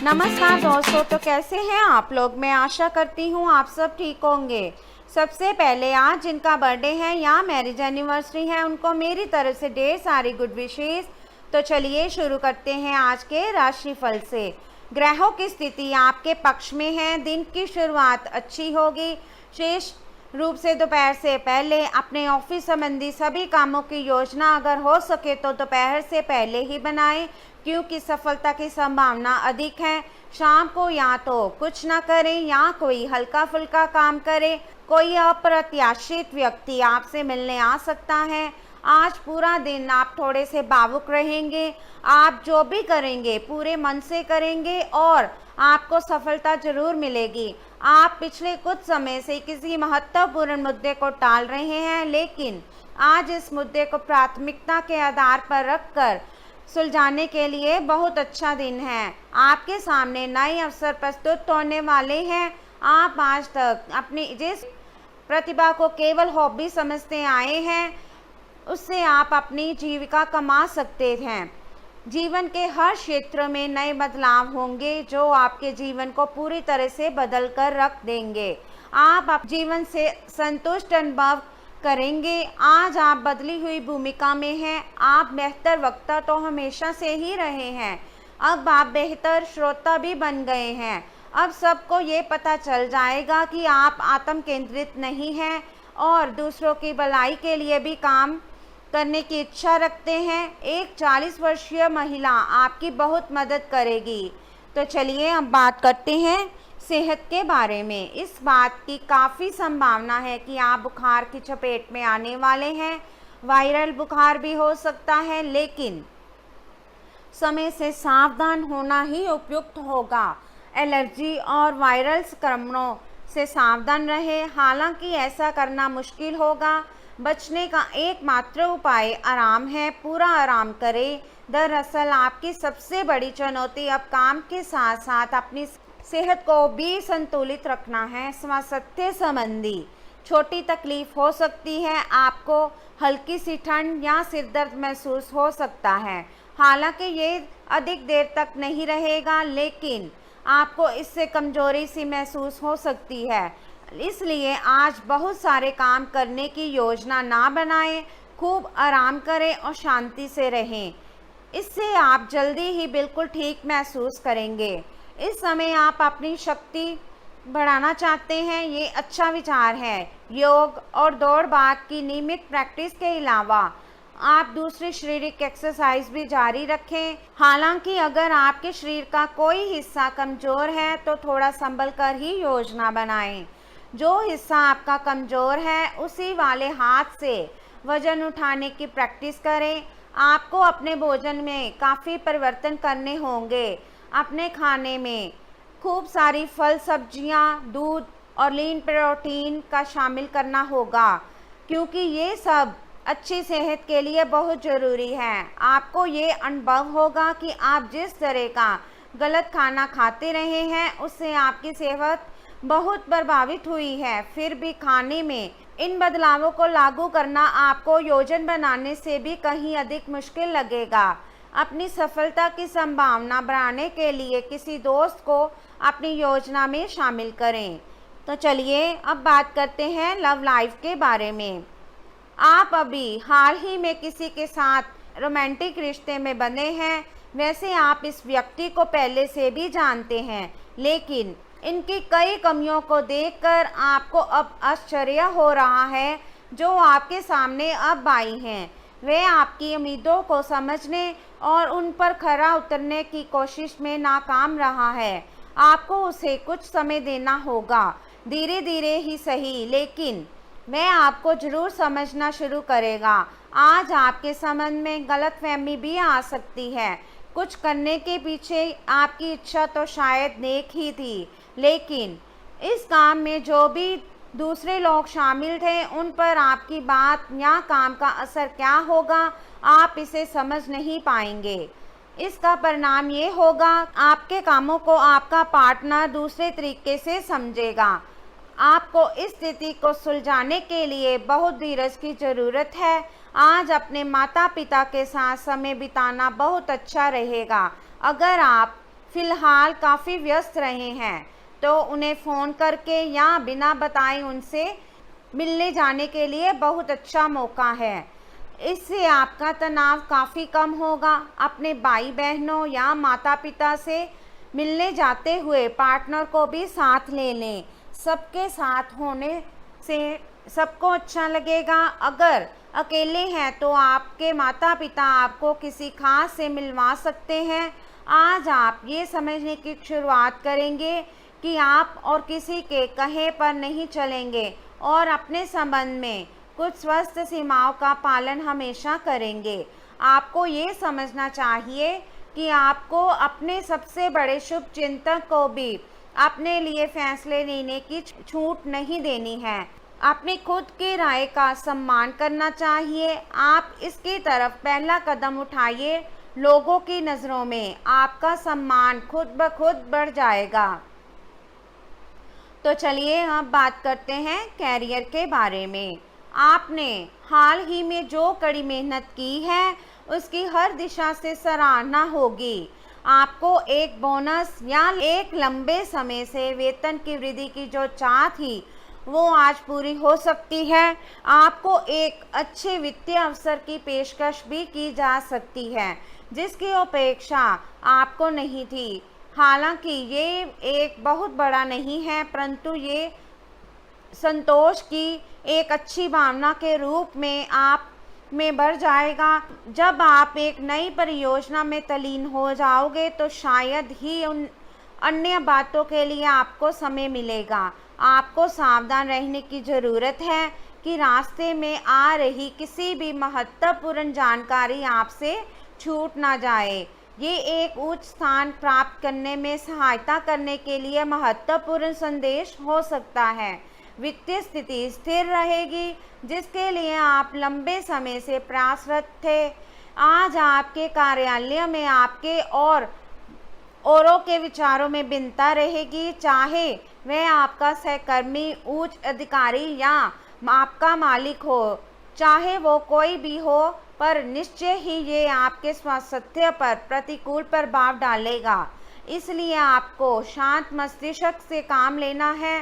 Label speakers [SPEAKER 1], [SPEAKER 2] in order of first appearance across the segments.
[SPEAKER 1] नमस्कार दोस्तों, तो कैसे हैं आप लोग। मैं आशा करती हूँ आप सब ठीक होंगे। सबसे पहले आज जिनका बर्थडे है या मैरिज एनिवर्सरी है उनको मेरी तरफ से ढेर सारी गुड विशेस। तो चलिए शुरू करते हैं आज के राशिफल से। ग्रहों की स्थिति आपके पक्ष में है। दिन की शुरुआत अच्छी होगी। शेष रूप से दोपहर से पहले अपने ऑफिस संबंधी सभी कामों की योजना अगर हो सके तो दोपहर से पहले ही बनाएं, क्योंकि सफलता की संभावना अधिक है। शाम को या तो कुछ ना करें या कोई हल्का फुल्का काम करें। कोई अप्रत्याशित व्यक्ति आपसे मिलने आ सकता है। आज पूरा दिन आप थोड़े से भावुक रहेंगे। आप जो भी करेंगे पूरे मन से करेंगे और आपको सफलता जरूर मिलेगी। आप पिछले कुछ समय से किसी महत्वपूर्ण मुद्दे को टाल रहे हैं, लेकिन आज इस मुद्दे को प्राथमिकता के आधार पर रखकर सुलझाने के लिए बहुत अच्छा दिन है। आपके सामने नए अवसर प्रस्तुत होने वाले हैं। आप आज तक अपनी जिस प्रतिभा को केवल हॉबी समझते आए हैं, उससे आप अपनी जीविका कमा सकते हैं। जीवन के हर क्षेत्र में नए बदलाव होंगे जो आपके जीवन को पूरी तरह से बदल कर रख देंगे। आप जीवन से संतुष्ट अनुभव करेंगे। आज आप बदली हुई भूमिका में हैं। आप बेहतर वक्ता तो हमेशा से ही रहे हैं, अब आप बेहतर श्रोता भी बन गए हैं। अब सबको ये पता चल जाएगा कि आप आत्म केंद्रित नहीं हैं और दूसरों की भलाई के लिए भी काम करने की इच्छा रखते हैं। एक 40 वर्षीय महिला आपकी बहुत मदद करेगी। तो चलिए अब बात करते हैं सेहत के बारे में। इस बात की काफ़ी संभावना है कि आप बुखार की चपेट में आने वाले हैं। वायरल बुखार भी हो सकता है, लेकिन समय से सावधान होना ही उपयुक्त होगा। एलर्जी और वायरल संक्रमणों से सावधान रहें, हालांकि ऐसा करना मुश्किल होगा। बचने का एकमात्र उपाय आराम है। पूरा आराम करें। दरअसल आपकी सबसे बड़ी चुनौती अब काम के साथ साथ अपनी सेहत को भी संतुलित रखना है। स्वास्थ्य संबंधी छोटी तकलीफ हो सकती है। आपको हल्की सी ठंड या सिर दर्द महसूस हो सकता है। हालांकि ये अधिक देर तक नहीं रहेगा, लेकिन आपको इससे कमजोरी सी महसूस हो सकती है। इसलिए आज बहुत सारे काम करने की योजना ना बनाएं। खूब आराम करें और शांति से रहें। इससे आप जल्दी ही बिल्कुल ठीक महसूस करेंगे। इस समय आप अपनी शक्ति बढ़ाना चाहते हैं, ये अच्छा विचार है। योग और दौड़ भाग की नियमित प्रैक्टिस के अलावा आप दूसरी शारीरिक एक्सरसाइज भी जारी रखें। हालांकि अगर आपके शरीर का कोई हिस्सा कमज़ोर है तो थोड़ा संभल कर ही योजना बनाएं। जो हिस्सा आपका कमज़ोर है उसी वाले हाथ से वजन उठाने की प्रैक्टिस करें। आपको अपने भोजन में काफ़ी परिवर्तन करने होंगे। अपने खाने में खूब सारी फल, सब्जियां, दूध और लीन प्रोटीन का शामिल करना होगा, क्योंकि ये सब अच्छी सेहत के लिए बहुत ज़रूरी है। आपको ये अनुभव होगा कि आप जिस तरह का गलत खाना खाते रहे हैं उससे आपकी सेहत बहुत प्रभावित हुई है। फिर भी खाने में इन बदलावों को लागू करना आपको योजना बनाने से भी कहीं अधिक मुश्किल लगेगा। अपनी सफलता की संभावना बढ़ाने के लिए किसी दोस्त को अपनी योजना में शामिल करें। तो चलिए अब बात करते हैं लव लाइफ के बारे में। आप अभी हाल ही में किसी के साथ रोमांटिक रिश्ते में बंधे हैं। वैसे आप इस व्यक्ति को पहले से भी जानते हैं, लेकिन इनकी कई कमियों को देखकर आपको अब आश्चर्य हो रहा है जो आपके सामने अब आई हैं। वे आपकी उम्मीदों को समझने और उन पर खरा उतरने की कोशिश में नाकाम रहा है। आपको उसे कुछ समय देना होगा, धीरे धीरे ही सही, लेकिन वह आपको ज़रूर समझना शुरू करेगा। आज आपके संबंध में गलतफहमी भी आ सकती है। कुछ करने के पीछे आपकी इच्छा तो शायद नेक ही थी, लेकिन इस काम में जो भी दूसरे लोग शामिल थे उन पर आपकी बात या काम का असर क्या होगा, आप इसे समझ नहीं पाएंगे। इसका परिणाम ये होगा, आपके कामों को आपका पार्टनर दूसरे तरीके से समझेगा। आपको इस स्थिति को सुलझाने के लिए बहुत धीरज की ज़रूरत है। आज अपने माता पिता के साथ समय बिताना बहुत अच्छा रहेगा। अगर आप फिलहाल काफ़ी व्यस्त रहे हैं तो उन्हें फ़ोन करके या बिना बताए उनसे मिलने जाने के लिए बहुत अच्छा मौका है। इससे आपका तनाव काफ़ी कम होगा। अपने भाई बहनों या माता पिता से मिलने जाते हुए पार्टनर को भी साथ ले लें। सबके साथ होने से सबको अच्छा लगेगा। अगर अकेले हैं तो आपके माता पिता आपको किसी खास से मिलवा सकते हैं। आज आप ये समझने की शुरुआत करेंगे कि आप और किसी के कहे पर नहीं चलेंगे और अपने संबंध में कुछ स्वस्थ सीमाओं का पालन हमेशा करेंगे। आपको ये समझना चाहिए कि आपको अपने सबसे बड़े शुभ चिंतक को भी अपने लिए फैसले लेने की छूट नहीं देनी है। अपनी खुद की राय का सम्मान करना चाहिए। आप इसकी तरफ पहला कदम उठाइए। लोगों की नज़रों में आपका सम्मान खुद ब खुद बढ़ जाएगा। तो चलिए अब बात करते हैं कैरियर के बारे में। आपने हाल ही में जो कड़ी मेहनत की है उसकी हर दिशा से सराहना होगी। आपको एक बोनस या एक लंबे समय से वेतन की वृद्धि की जो चाह थी वो आज पूरी हो सकती है। आपको एक अच्छे वित्तीय अवसर की पेशकश भी की जा सकती है जिसकी अपेक्षा आपको नहीं थी। हालांकि ये एक बहुत बड़ा नहीं है, परंतु ये संतोष की एक अच्छी भावना के रूप में आप में बढ़ जाएगा। जब आप एक नई परियोजना में तल्लीन हो जाओगे तो शायद ही उन अन्य बातों के लिए आपको समय मिलेगा। आपको सावधान रहने की ज़रूरत है कि रास्ते में आ रही किसी भी महत्वपूर्ण जानकारी आपसे छूट ना जाए। ये एक उच्च स्थान प्राप्त करने में सहायता करने के लिए महत्वपूर्ण संदेश हो सकता है। वित्तीय स्थिति स्थिर रहेगी जिसके लिए आप लंबे समय से प्रयासरत थे। आज आपके कार्यालय में आपके औरों के विचारों में भिन्नता रहेगी, चाहे वह आपका सहकर्मी, उच्च अधिकारी या आपका मालिक हो। चाहे वो कोई भी हो, पर निश्चय ही ये आपके स्वास्थ्य पर प्रतिकूल प्रभाव डालेगा। इसलिए आपको शांत मस्तिष्क से काम लेना है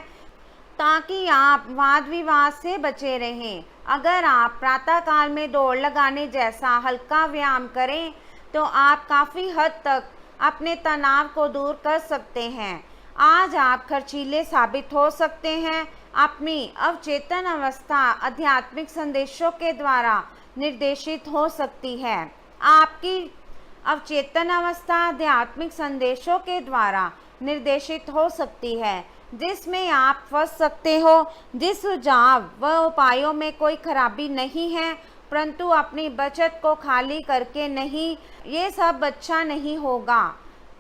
[SPEAKER 1] ताकि आप वाद विवाद से बचे रहें। अगर आप प्रातःकाल में दौड़ लगाने जैसा हल्का व्यायाम करें तो आप काफ़ी हद तक अपने तनाव को दूर कर सकते हैं। आज आप खर्चीले साबित हो सकते हैं। अपनी अवचेतन अवस्था आध्यात्मिक संदेशों के द्वारा निर्देशित हो सकती है। आपकी अवचेतन अवस्था आध्यात्मिक संदेशों के द्वारा निर्देशित हो सकती है जिसमें आप फंस सकते हो। जिस सुझाव व उपायों में कोई खराबी नहीं है, परंतु अपनी बचत को खाली करके नहीं, ये सब अच्छा नहीं होगा।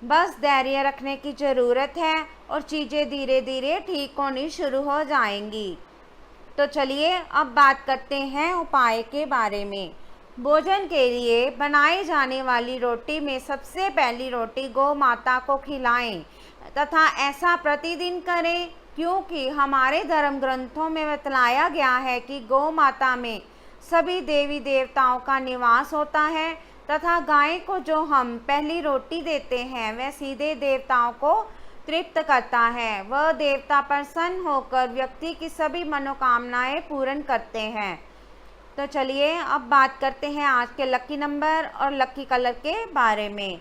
[SPEAKER 1] बस धैर्य रखने की ज़रूरत है और चीज़ें धीरे धीरे ठीक होनी शुरू हो जाएंगी। तो चलिए अब बात करते हैं उपाय के बारे में। भोजन के लिए बनाई जाने वाली रोटी में सबसे पहली रोटी गौ माता को खिलाएं तथा ऐसा प्रतिदिन करें, क्योंकि हमारे धर्म ग्रंथों में बतलाया गया है कि गौ माता में सभी देवी देवताओं का निवास होता है तथा गाय को जो हम पहली रोटी देते हैं वह सीधे देवताओं को तृप्त करता है। वह देवता प्रसन्न होकर व्यक्ति की सभी मनोकामनाएं पूर्ण करते हैं। तो चलिए अब बात करते हैं आज के लकी नंबर और लकी कलर के बारे में।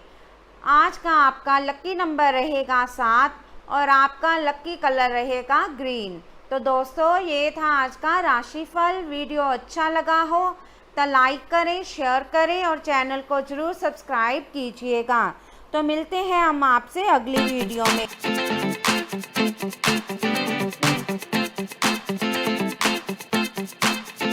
[SPEAKER 1] आज का आपका लकी नंबर रहेगा 7 और आपका लकी कलर रहेगा ग्रीन। तो दोस्तों ये था आज का राशिफल। वीडियो अच्छा लगा हो तो लाइक करें, शेयर करें और चैनल को जरूर सब्सक्राइब कीजिएगा। तो मिलते हैं हम आपसे अगली वीडियो में।